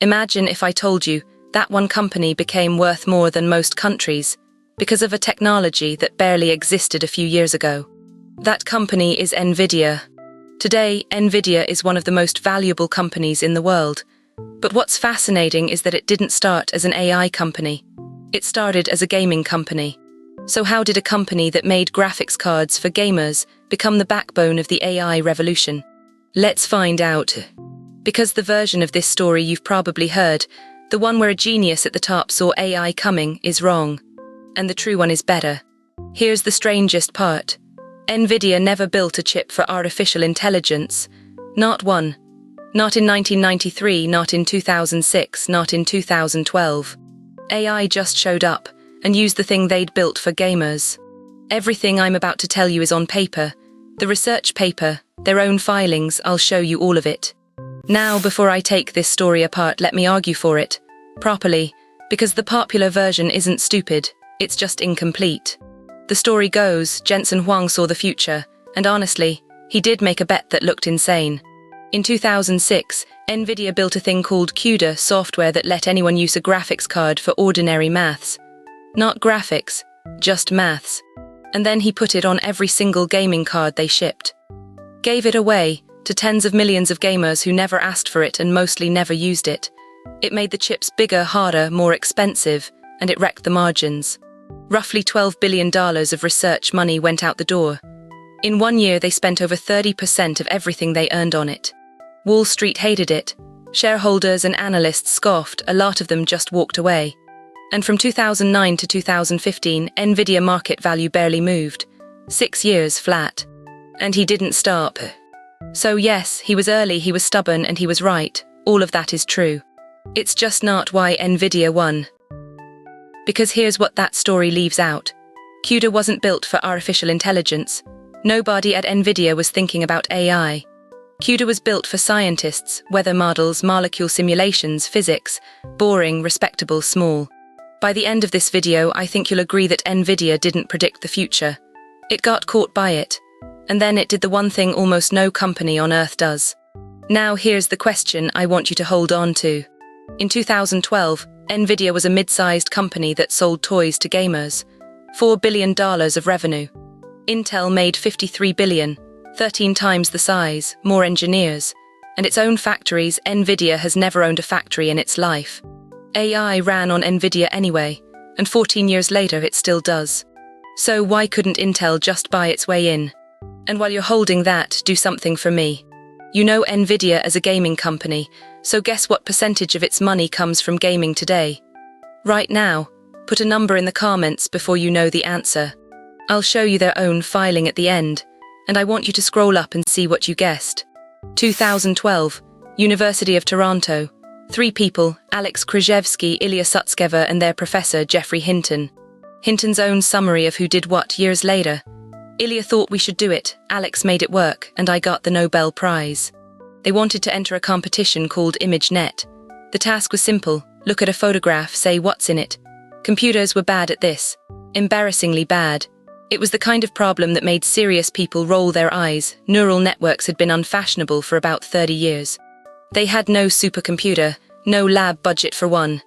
Imagine if I told you that one company became worth more than most countries because of a technology that barely existed a few years ago. That company is NVIDIA. Today, NVIDIA is one of the most valuable companies in the world. But what's fascinating is that it didn't start as an AI company. It started as a gaming company. So how did a company that made graphics cards for gamers become the backbone of the AI revolution? Let's find out. Because the version of this story you've probably heard, the one where a genius at the top saw AI coming, is wrong. And the true one is better. Here's the strangest part. NVIDIA never built a chip for artificial intelligence. Not one. Not in 1993, not in 2006, not in 2012. AI just showed up and used the thing they'd built for gamers. Everything I'm about to tell you is on paper. The research paper, their own filings, I'll show you all of it. Now, before I take this story apart, let me argue for it, properly, because the popular version isn't stupid, it's just incomplete. The story goes, Jensen Huang saw the future, and honestly, he did make a bet that looked insane. In 2006, NVIDIA built a thing called CUDA software that let anyone use a graphics card for ordinary maths. Not graphics, just maths. And then he put it on every single gaming card they shipped. Gave it away to tens of millions of gamers who never asked for it and mostly never used it. It made the chips bigger, harder, more expensive, and it wrecked the margins. Roughly $12 billion of research money went out the door. In 1 year, they spent over 30% of everything they earned on it. Wall Street hated it. Shareholders and analysts scoffed, a lot of them just walked away. And from 2009 to 2015, NVIDIA market value barely moved. 6 years flat. And he didn't stop. So yes, he was early, he was stubborn, and he was right. All of that is true. It's just not why NVIDIA won. Because here's what that story leaves out. CUDA wasn't built for artificial intelligence. Nobody at NVIDIA was thinking about AI. CUDA was built for scientists, weather models, molecule simulations, physics, boring, respectable, small. By the end of this video, I think you'll agree that NVIDIA didn't predict the future. It got caught by it. And then it did the one thing almost no company on Earth does. Now here's the question I want you to hold on to. In 2012, NVIDIA was a mid-sized company that sold toys to gamers. $4 billion of revenue. Intel made $53 billion, 13 times the size, more engineers. And its own factories. NVIDIA has never owned a factory in its life. AI ran on NVIDIA anyway, and 14 years later it still does. So why couldn't Intel just buy its way in? And while you're holding that, do something for me. You know NVIDIA as a gaming company, so guess what percentage of its money comes from gaming today? Right now, put a number in the comments before you know the answer. I'll show you their own filing at the end, and I want you to scroll up and see what you guessed. 2012, University of Toronto. 3 people, Alex Krzyzewski, Ilya Sutskever, and their professor, Jeffrey Hinton. Hinton's own summary of who did what years later. Ilya thought we should do it, Alex made it work, and I got the Nobel Prize. They wanted to enter a competition called ImageNet. The task was simple, look at a photograph, say what's in it. Computers were bad at this. Embarrassingly bad. It was the kind of problem that made serious people roll their eyes. Neural networks had been unfashionable for about 30 years. They had no supercomputer, no lab budget for one.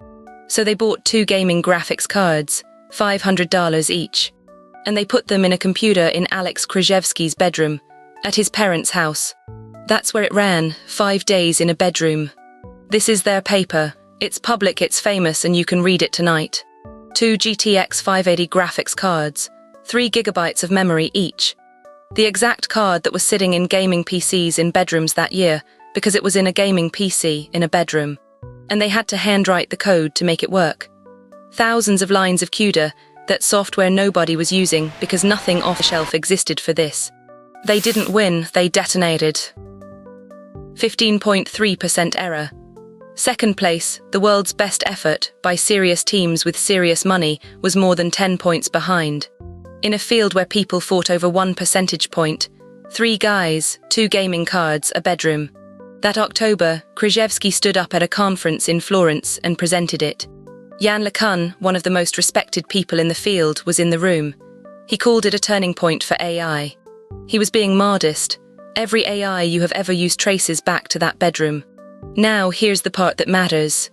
So they bought 2 gaming graphics cards, $500 each. And they put them in a computer in Alex Krzyzewski's bedroom, at his parents' house. That's where it ran, 5 days in a bedroom. This is their paper. It's public, it's famous, and you can read it tonight. 2 GTX 580 graphics cards, 3 gigabytes of memory each. The exact card that was sitting in gaming PCs in bedrooms that year, because it was in a gaming PC in a bedroom. And they had to handwrite the code to make it work. Thousands of lines of CUDA, that software nobody was using because nothing off the shelf existed for this. They didn't win, they detonated. 15.3% error. Second place, the world's best effort, by serious teams with serious money, was more than 10 points behind. In a field where people fought over 1 percentage point, 3 guys, 2 gaming cards, a bedroom. That October, Krzyzewski stood up at a conference in Florence and presented it. Yann LeCun, one of the most respected people in the field, was in the room. He called it a turning point for AI. He was being modest. Every AI you have ever used traces back to that bedroom. Now here's the part that matters.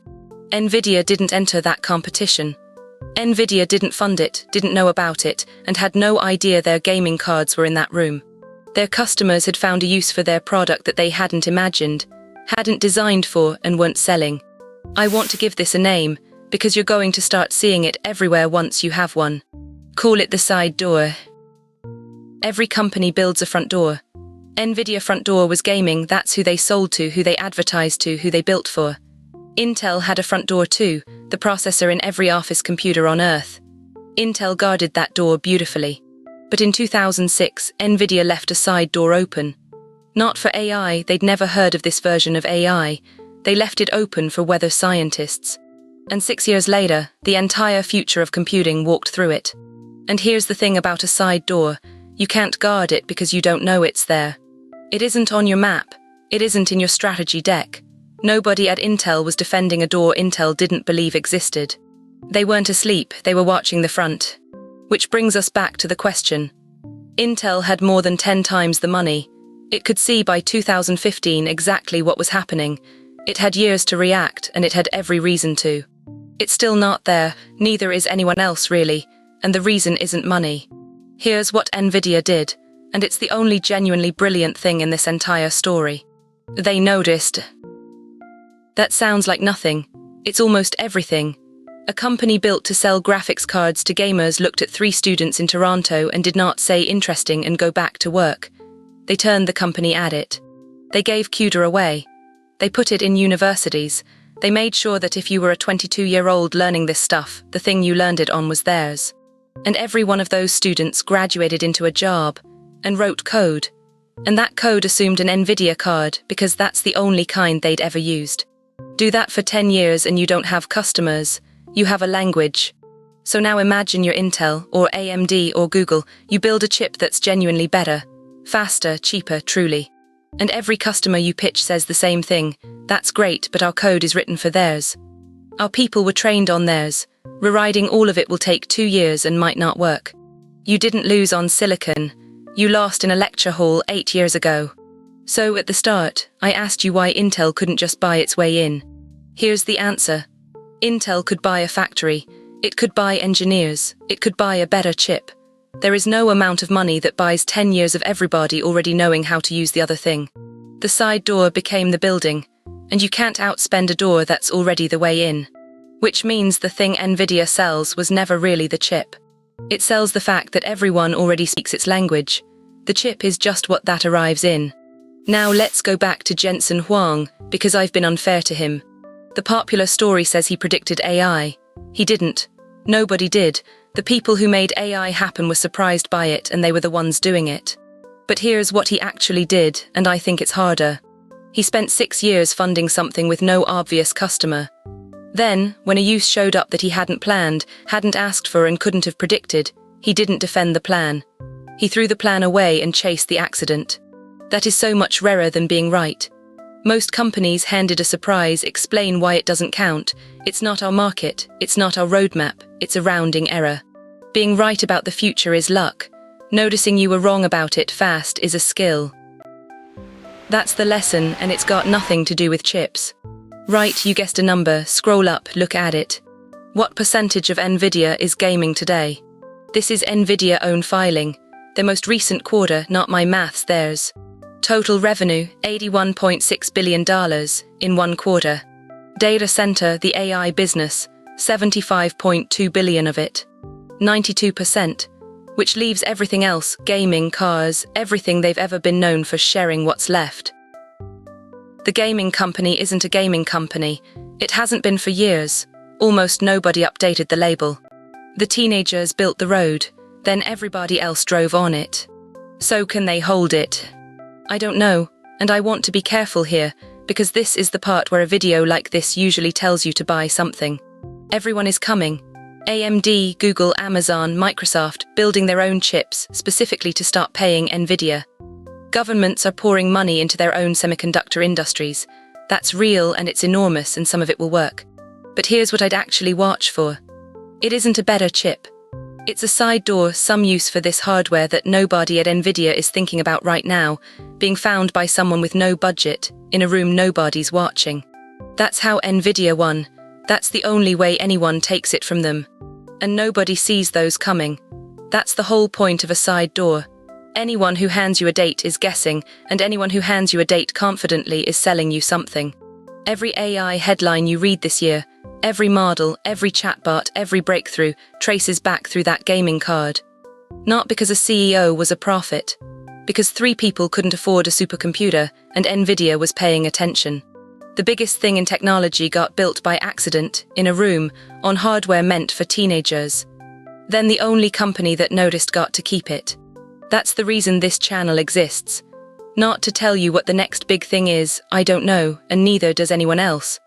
NVIDIA didn't enter that competition. NVIDIA didn't fund it, didn't know about it, and had no idea their gaming cards were in that room. Their customers had found a use for their product that they hadn't imagined, hadn't designed for, and weren't selling. I want to give this a name, because you're going to start seeing it everywhere once you have one. Call it the side door. Every company builds a front door. NVIDIA front door was gaming, that's who they sold to, who they advertised to, who they built for. Intel had a front door too, the processor in every office computer on Earth. Intel guarded that door beautifully. But in 2006, NVIDIA left a side door open. Not for AI, they'd never heard of this version of AI. They left it open for weather scientists. And 6 years later, the entire future of computing walked through it. And here's the thing about a side door. You can't guard it because you don't know it's there. It isn't on your map. It isn't in your strategy deck. Nobody at Intel was defending a door Intel didn't believe existed. They weren't asleep, they were watching the front. Which brings us back to the question. Intel had more than 10 times the money. It could see by 2015 exactly what was happening. It had years to react, and it had every reason to. It's still not there, neither is anyone else really, and the reason isn't money. Here's what NVIDIA did, and it's the only genuinely brilliant thing in this entire story. They noticed. That sounds like nothing. It's almost everything. A company built to sell graphics cards to gamers looked at 3 students in Toronto and did not say interesting and go back to work. They turned the company at it. They gave CUDA away. They put it in universities. They made sure that if you were a 22-year-old learning this stuff, the thing you learned it on was theirs. And every one of those students graduated into a job and wrote code. And that code assumed an NVIDIA card because that's the only kind they'd ever used. Do that for 10 years and you don't have customers. You have a language. So now imagine you're Intel or AMD or Google. You build a chip that's genuinely better, faster, cheaper, truly. And every customer you pitch says the same thing. That's great, but our code is written for theirs. Our people were trained on theirs. Rewriting all of it will take 2 years and might not work. You didn't lose on silicon. You lost in a lecture hall 8 years ago. So at the start, I asked you why Intel couldn't just buy its way in. Here's the answer. Intel could buy a factory. It could buy engineers. It could buy a better chip. There is no amount of money that buys 10 years of everybody already knowing how to use the other thing. The side door became the building, and you can't outspend a door that's already the way in. Which means the thing NVIDIA sells was never really the chip. It sells the fact that everyone already speaks its language. The chip is just what that arrives in. Now let's go back to Jensen Huang, because I've been unfair to him. The popular story says he predicted AI. He didn't. Nobody did. The people who made AI happen were surprised by it, and they were the ones doing it. But here's what he actually did, and I think it's harder. He spent 6 years funding something with no obvious customer. Then, when a use showed up that he hadn't planned, hadn't asked for and couldn't have predicted, he didn't defend the plan. He threw the plan away and chased the accident. That is so much rarer than being right. Most companies handed a surprise explain why it doesn't count. It's not our market, it's not our roadmap, it's a rounding error. Being right about the future is luck. Noticing you were wrong about it fast is a skill. That's the lesson, and it's got nothing to do with chips. Right, you guessed a number, scroll up, look at it. What percentage of NVIDIA is gaming today? This is NVIDIA own filing. Their most recent quarter, not my maths, theirs. Total revenue, $81.6 billion in 1 quarter. Data center, the AI business, $75.2 billion of it. 92%, which leaves everything else, gaming, cars, everything they've ever been known for sharing what's left. The gaming company isn't a gaming company. It hasn't been for years. Almost nobody updated the label. The teenagers built the road, then everybody else drove on it. So can they hold it? I don't know, and I want to be careful here, because this is the part where a video like this usually tells you to buy something. Everyone is coming. AMD, Google, Amazon, Microsoft, building their own chips, specifically to start paying NVIDIA. Governments are pouring money into their own semiconductor industries. That's real and it's enormous, and some of it will work. But here's what I'd actually watch for. It isn't a better chip. It's a side door, some use for this hardware that nobody at NVIDIA is thinking about right now, being found by someone with no budget, in a room nobody's watching. That's how NVIDIA won. That's the only way anyone takes it from them. And nobody sees those coming. That's the whole point of a side door. Anyone who hands you a date is guessing, and anyone who hands you a date confidently is selling you something. Every AI headline you read this year, every model, every chatbot, every breakthrough traces back through that gaming card. Not because a CEO was a prophet, because 3 people couldn't afford a supercomputer and NVIDIA was paying attention. The biggest thing in technology got built by accident, in a room, on hardware meant for teenagers. Then the only company that noticed got to keep it. That's the reason this channel exists. Not to tell you what the next big thing is, I don't know, and neither does anyone else.